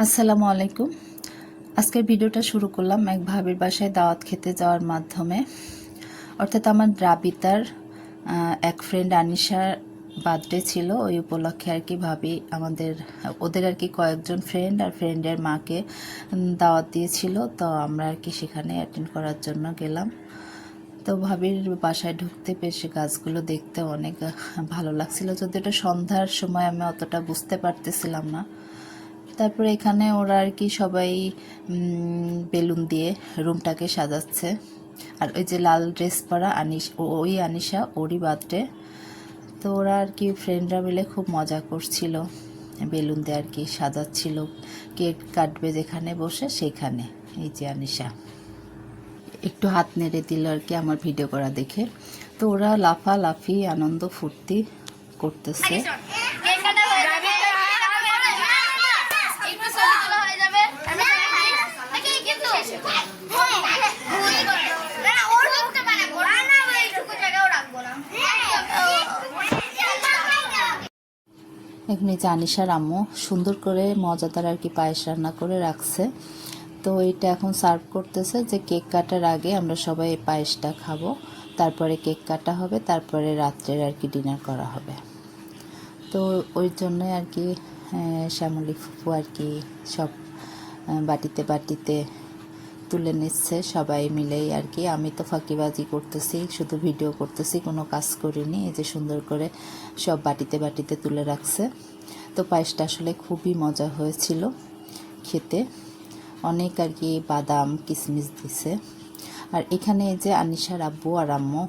আসসালামু আলাইকুম। আজকের ভিডিওটা শুরু করলাম এক ভাবির বাসায় দাওয়াত খেতে যাওয়ার মাধ্যমে। অর্থাৎ আমার রাবিতার এক ফ্রেন্ড আনিশার বার্থডে ছিল, ওই উপলক্ষে আর কি ভাবি ওদের আর কি কয়েকজন ফ্রেন্ড আর ফ্রেন্ডের মাকে দাওয়াত দিয়েছিল, তো আমরা আর কি সেখানে অ্যাটেন্ড করার জন্য গেলাম। তো ভাবির বাসায় ঢুকতে বেশ গাছগুলো দেখতে অনেক ভালো লাগছিল, যদি এটা সন্ধ্যার সময় আমি অতটা বুঝতে পারতেছিলাম না। তারপরে এখানে ওরা আর কি সবাই বেলুন দিয়ে রুমটাকে সাজাচ্ছে। আর ওই যে লাল ড্রেস পরা ওই আনিশা, ওরই বার্থডে। তো ওরা আর কি ফ্রেন্ডরা মিলে খুব মজা করছিল, বেলুন দিয়ে আর কি সাজাচ্ছিল, কেক কাটবে যেখানে বসে সেখানে। এই যে আনিশা একটু হাত নেড়ে দিল আর কি আমার ভিডিও করা দেখে। তো ওরা লাফালাফি আনন্দ ফুর্তি করতেছে। এখানে যে আনিশার আম্মু সুন্দর করে মজাদার আর কি পায়েস রান্না করে রাখছে। তো এটা এখন সার্ভ করতেছে, যে কেক কাটার আগে আমরা সবাই এই পায়েসটা খাবো, তারপরে কেক কাটা হবে, তারপরে রাত্রের আর কি ডিনার করা হবে। তো ওই জন্যই আর কি শ্যামলী ফুপু আর কি সব বাটিতে বাটিতে তুলে নিচ্ছে সবাই মিলেই আর কি। আমি তো ফাঁকিবাজি করতেছি, শুধু ভিডিও করতেছি, কোনো কাজ করিনি। এই যে সুন্দর করে সব বাটিতে বাটিতে তুলে রাখছে। তো পায়েসটা আসলে খুবই মজা হয়েছিল খেতে, অনেক আর কি বাদাম কিশমিশ দিছে। আর এখানে এই যে আনিশার আব্বু আর আম্মু,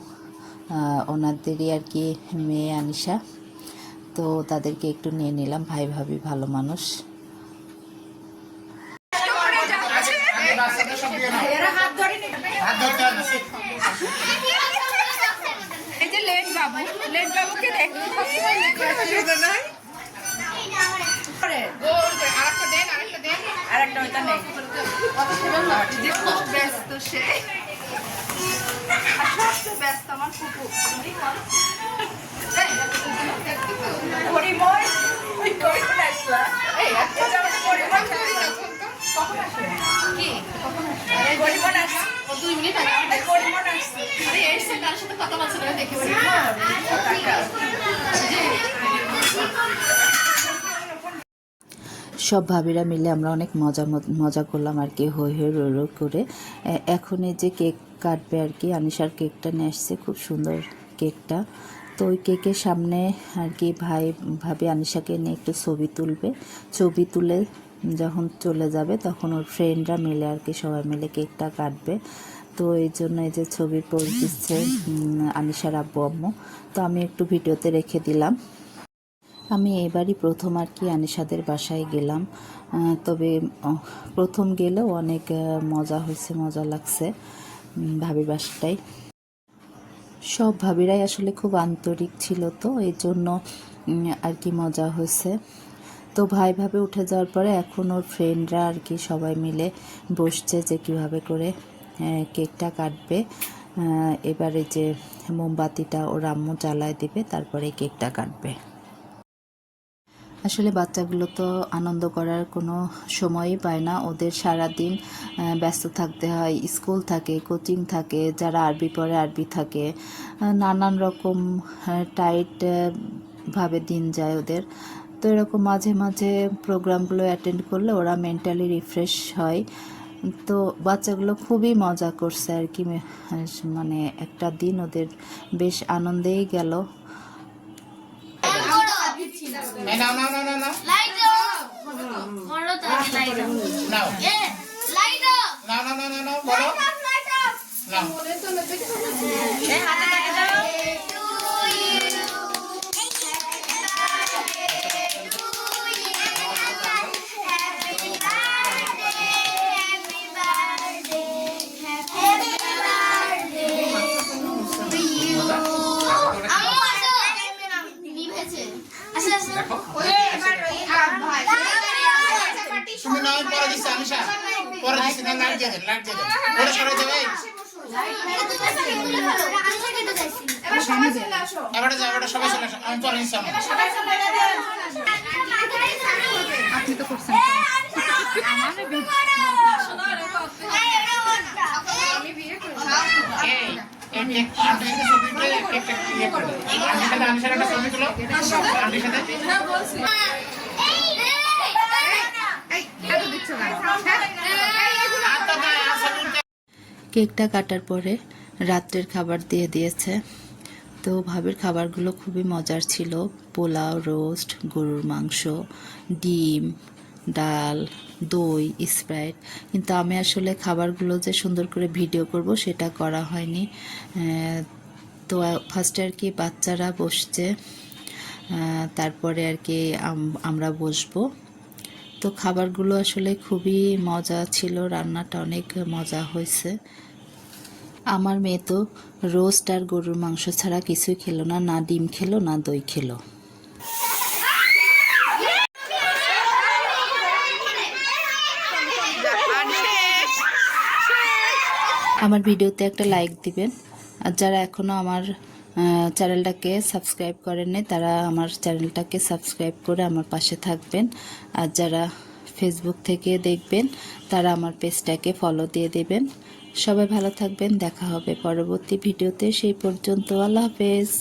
ওনাদেরই আর কি মেয়ে আনিশা, তো তাদেরকে একটু নিয়ে নিলাম, ভাই ভাবি ভালো মানুষ। সব ভাবিরা মিলে আমরা অনেক মজা করলাম আর কি, হই হই রো রো করে। এখন এই যে কেক কাটবে আর কি, আনিশার কেকটা নিয়ে আসছে, খুব সুন্দর কেকটা। তো ওই কেকের সামনে আর কি ভাবি আনিশাকে নিয়ে একটু ছবি তুলবে। ছবি তুলে যখন চলে যাবে তখন ওর ফ্রেন্ডরা মিলে আর কি সবাই মিলে কেকটা কাটবে। তো এই জন্য এই যে ছবির পোজ দিচ্ছে আনিশার আব্বু আম্মু। তো আমি একটু ভিডিওতে রেখে দিলাম। আমি এবারই প্রথম আর কি আনিশাদের বাসায় গেলাম, তবে প্রথম গেলেও অনেক মজা হয়েছে, মজা লাগছে ভাবির বাসাটাই। সব ভাবিরাই আসলে খুব আন্তরিক ছিল, তো এই জন্য আর কি মজা হয়েছে। তো ভাই ভাবে উঠে যাওয়ার পরে এখন ওর ফ্রেন্ডরা আর কি সবাই মিলে বসছে যে কীভাবে করে কেকটা কাটবে। এবারে যে মোমবাতিটা ওর আম্মু জ্বালায় দিবে, তারপরে কেকটা কাটবে। আসলে বাচ্চাগুলো তো আনন্দ করার কোনো সময়ই পায় না, ওদের সারাদিন ব্যস্ত থাকতে হয়, স্কুল থাকে, কোচিং থাকে, যারা আরবি পড়ে আরবি থাকে, নানান রকম টাইট ভাবে দিন যায় ওদের। তো এরকম মাঝে মাঝে প্রোগ্রামগুলো অ্যাটেন্ড করলে ওরা মেন্টালি রিফ্রেশ হয়। তো বাচ্চাগুলো খুবই মজা করছে আর কি, মানে একটা দিন ওদের বেশ আনন্দেই গেল। তুমি নাও পরে দিছ আনিশা, পরে দিছ না, লাইট দিয়ে দেন, লাইট দিয়ে দেন, ওরে সরে যাবে। এবারে যাও, এবারে সবাই চলে আসো, আমি পরে নিছি। আপনি তো করছেন। এই কেক আন্টির সাথে ছবি তুলে কেকটা ইয়ে করে দাও। আন্টির সাথে একটা ছবি তুলো। আন্টির সাথে কেকটা কাটার পরে রাত্রের খাবার দিয়ে দিয়েছে। তো ভাবির খাবারগুলো খুবই মজার ছিল। পোলাও, রোস্ট, গরুর মাংস, ডিম, ডাল, দই, স্প্রাইট। কিন্তু আমি আসলে খাবারগুলো যে সুন্দর করে ভিডিও করব সেটা করা হয়নি। তো ফার্স্টে আর কি বাচ্চারা বসছে, তারপরে আর কি আমরা বসবো। তো খাবারগুলো আসলে খুবই মজা ছিল, রান্নাটা অনেক মজা হয়েছে। আমার মেয়ে তো রোস্ট আর গরুর মাংস ছাড়া কিছুই খেলো না, না ডিম খেলো না দই খেলো। আমার ভিডিওতে একটা লাইক দিবেন, আর যারা এখনও আমার চ্যানেলটাকে সাবস্ক্রাইব করেননি তারা আমার চ্যানেলটাকে সাবস্ক্রাইব করে আমার পাশে থাকবেন। আর যারা ফেসবুক থেকে দেখবেন তারা আমার পেজটাকে ফলো দিয়ে দেবেন। সবাই ভালো থাকবেন, দেখা হবে পরবর্তী ভিডিওতে। সেই পর্যন্ত আল্লাহ হাফেজ।